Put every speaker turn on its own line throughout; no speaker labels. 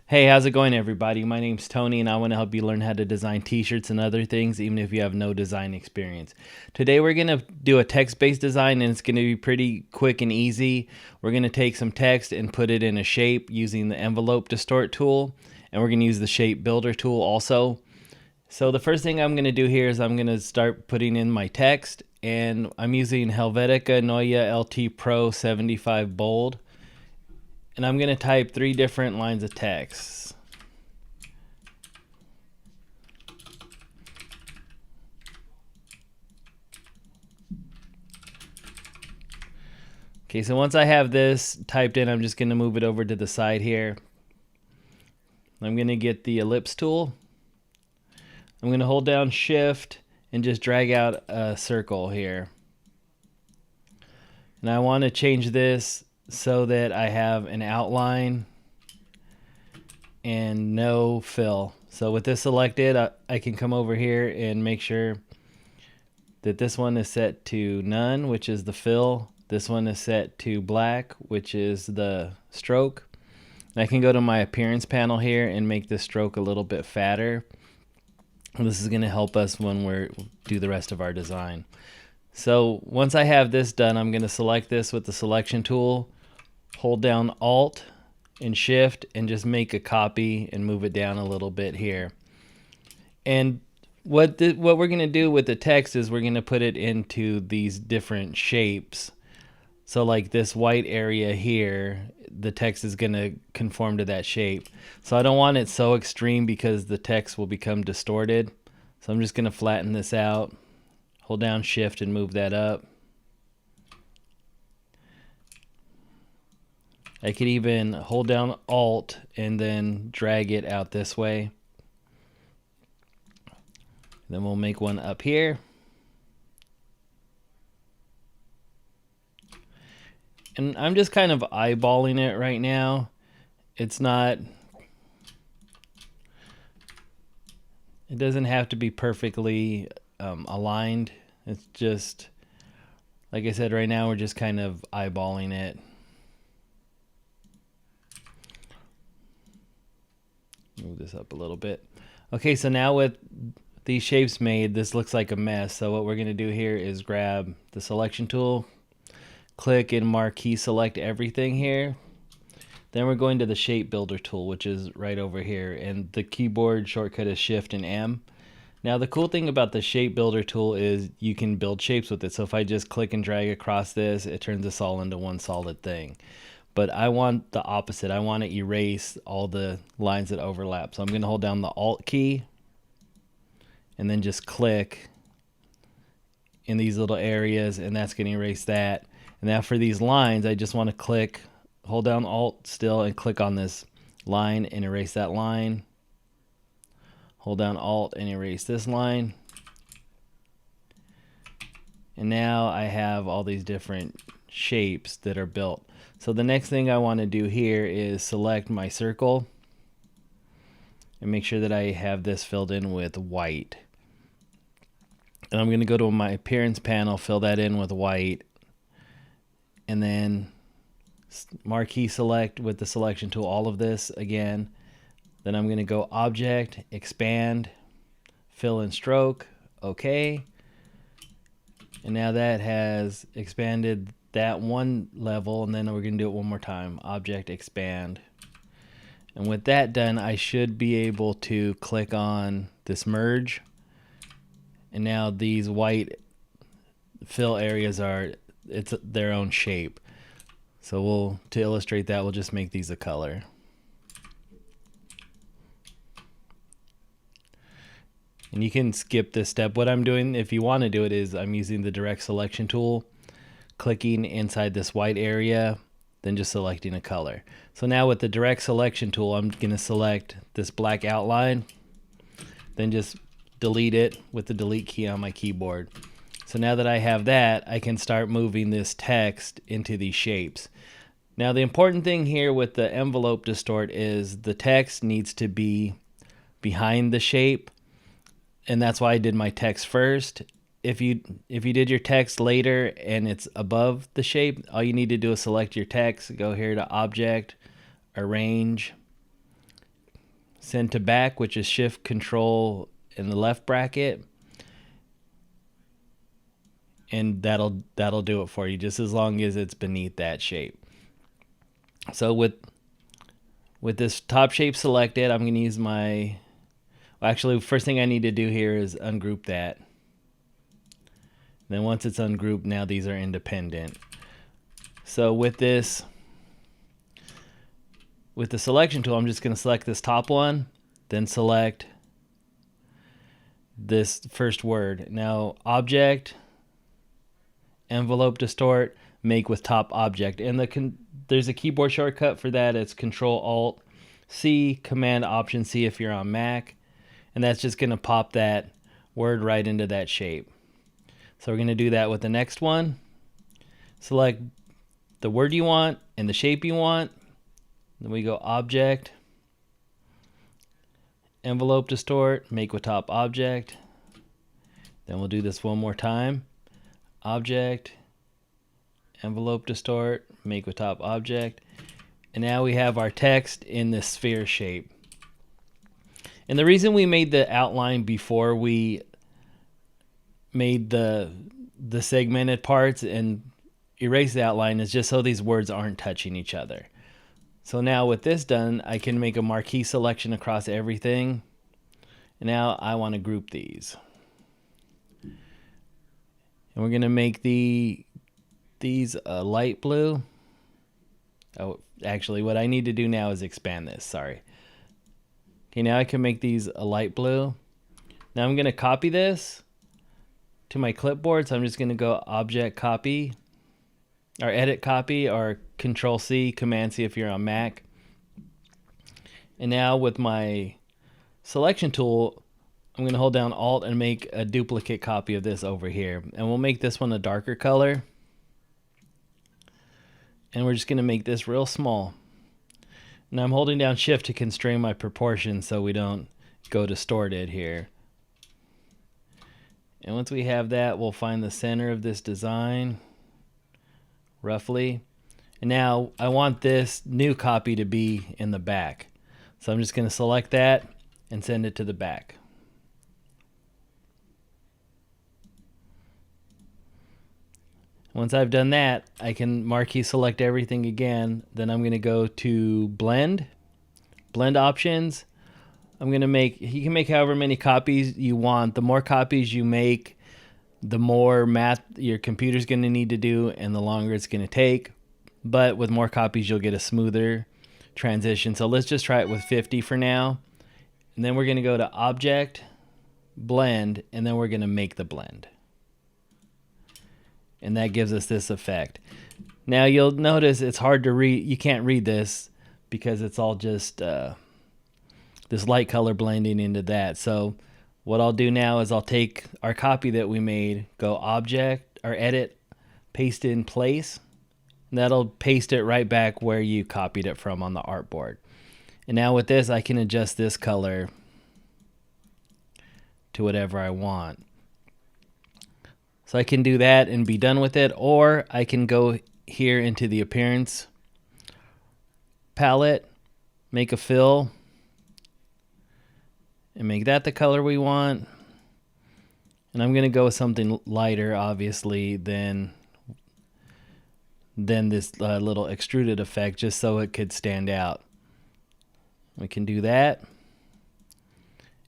Hey, how's it going, everybody? My name's Tony, and I want to help you learn how to design t-shirts and other things, even if you have no design experience. Today, we're going to do a text-based design, and it's going to be pretty quick and easy. We're going to take some text and put it in a shape using the envelope distort tool, and we're going to use the shape builder tool also. So the first thing I'm going to do here is I'm going to start putting in my text, and I'm using Helvetica Neue LT Pro 75 Bold. And I'm going to type 3 different lines of text. Okay, so once I have this typed in, I'm just going to move it over to the side here. I'm going to get the ellipse tool. I'm going to hold down shift and just drag out a circle here. And I want to change this so that I have an outline and no fill. So with this selected, I can come over here and make sure that this one is set to none, which is the fill. This one is set to black, which is the stroke. And I can go to my appearance panel here and make this stroke a little bit fatter. And this is going to help us when we do the rest of our design. So once I have this done, I'm going to select this with the selection tool, hold down Alt and Shift, and just make a copy and move it down a little bit here. And what we're going to do with the text is we're going to put it into these different shapes. So like this white area here, the text is going to conform to that shape. So I don't want it so extreme because the text will become distorted. So I'm just going to flatten this out, hold down Shift and move that up. I could even hold down Alt and then drag it out this way. Then we'll make one up here. And I'm just kind of eyeballing it right now. It's not, it doesn't have to be perfectly aligned. It's just, like I said, right now we're just kind of eyeballing it. Move this up a little bit. Okay, so now with these shapes made, this looks like a mess. So what we're going to do here is grab the selection tool, click and marquee select everything here. Then we're going to the shape builder tool, which is right over here, and the keyboard shortcut is Shift and M. Now the cool thing about the shape builder tool is you can build shapes with it. So if I just click and drag across this, it turns this all into one solid thing. But I want the opposite. I want to erase all the lines that overlap. So I'm going to hold down the Alt key and then just click in these little areas, and that's going to erase that. And now for these lines, I just want to click, hold down Alt still, and click on this line and erase that line. Hold down Alt and erase this line. And now I have all these different shapes that are built. So the next thing I want to do here is select my circle and make sure that I have this filled in with white. And I'm going to go to my appearance panel, fill that in with white, and then marquee select with the selection tool all of this again. Then I'm going to go Object, Expand, Fill and Stroke, OK. And now that has expanded that one level, and then we're going to do it one more time. Object, Expand. And with that done, I should be able to click on this merge. And now these white fill areas it's their own shape. So to illustrate that, we'll just make these a color. And you can skip this step. What I'm doing, if you want to do it, is I'm using the direct selection tool, clicking inside this white area, then just selecting a color. So now with the direct selection tool, I'm going to select this black outline, then just delete it with the delete key on my keyboard. So now that I have that, I can start moving this text into these shapes. Now the important thing here with the envelope distort is the text needs to be behind the shape, and that's why I did my text first. If you did your text later and it's above the shape, all you need to do is select your text, go here to Object, Arrange, send to back, which is Shift Control in the left bracket. And that'll do it for you, just as long as it's beneath that shape. So with this top shape selected, I'm going to use my, actually, first thing I need to do here is ungroup that. Then once it's ungrouped, now these are independent. So with this, with the selection tool, I'm just going to select this top one, then select this first word. Now object, envelope distort, make with top object. And there's a keyboard shortcut for that. It's Control-Alt-C, Command-Option-C if you're on Mac. And that's just going to pop that word right into that shape. So we're going to do that with the next one. Select the word you want and the shape you want. Then we go Object, Envelope Distort, make with top object. Then we'll do this one more time. Object, Envelope Distort, make with top object. And now we have our text in the sphere shape. And the reason we made the outline before we made the segmented parts and erase the outline is just so these words aren't touching each other. So now with this done, I can make a marquee selection across everything. And now I want to group these. And we're going to make these light blue. Oh, actually, what I need to do now is expand this. Sorry. Okay, now I can make these a light blue. Now I'm going to copy this to my clipboard. So I'm just going to go Object Copy, or Edit Copy, or Control-C, Command-C if you're on Mac. And now with my selection tool, I'm going to hold down Alt and make a duplicate copy of this over here. And we'll make this one a darker color. And we're just going to make this real small. Now I'm holding down Shift to constrain my proportions so we don't go distorted here. And once we have that, we'll find the center of this design, roughly. And now I want this new copy to be in the back. So I'm just going to select that and send it to the back. Once I've done that, I can marquee select everything again. Then I'm going to go to blend options. I'm going to make, you can make however many copies you want. The more copies you make, the more math your computer's going to need to do and the longer it's going to take. But with more copies, you'll get a smoother transition. So let's just try it with 50 for now. And then we're going to go to Object, Blend, and then we're going to make the blend. And that gives us this effect. Now you'll notice it's hard to read. You can't read this because it's all just this light color blending into that. So what I'll do now is I'll take our copy that we made, go Object or Edit, paste it in place. And that'll paste it right back where you copied it from on the artboard. And now with this, I can adjust this color to whatever I want. So I can do that and be done with it, or I can go here into the appearance palette, make a fill, and make that the color we want. And I'm going to go with something lighter, obviously, than this little extruded effect, just so it could stand out. We can do that.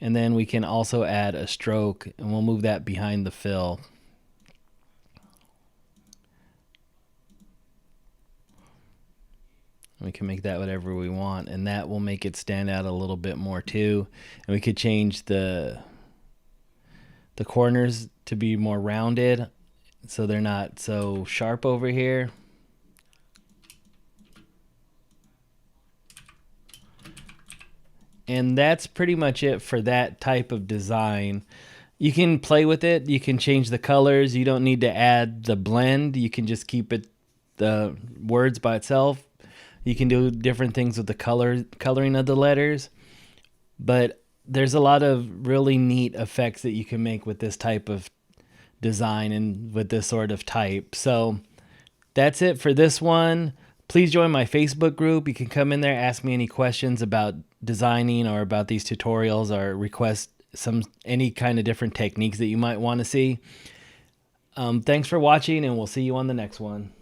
And then we can also add a stroke, and we'll move that behind the fill. We can make that whatever we want, and that will make it stand out a little bit more too. And we could change the corners to be more rounded so they're not so sharp over here. And that's pretty much it for that type of design. You can play with it. You can change the colors. You don't need to add the blend. You can just keep it the words by itself. You can do different things with the coloring of the letters. But there's a lot of really neat effects that you can make with this type of design and with this sort of type. So that's it for this one. Please join my Facebook group. You can come in there, ask me any questions about designing or about these tutorials, or request any kind of different techniques that you might want to see. Thanks for watching, and we'll see you on the next one.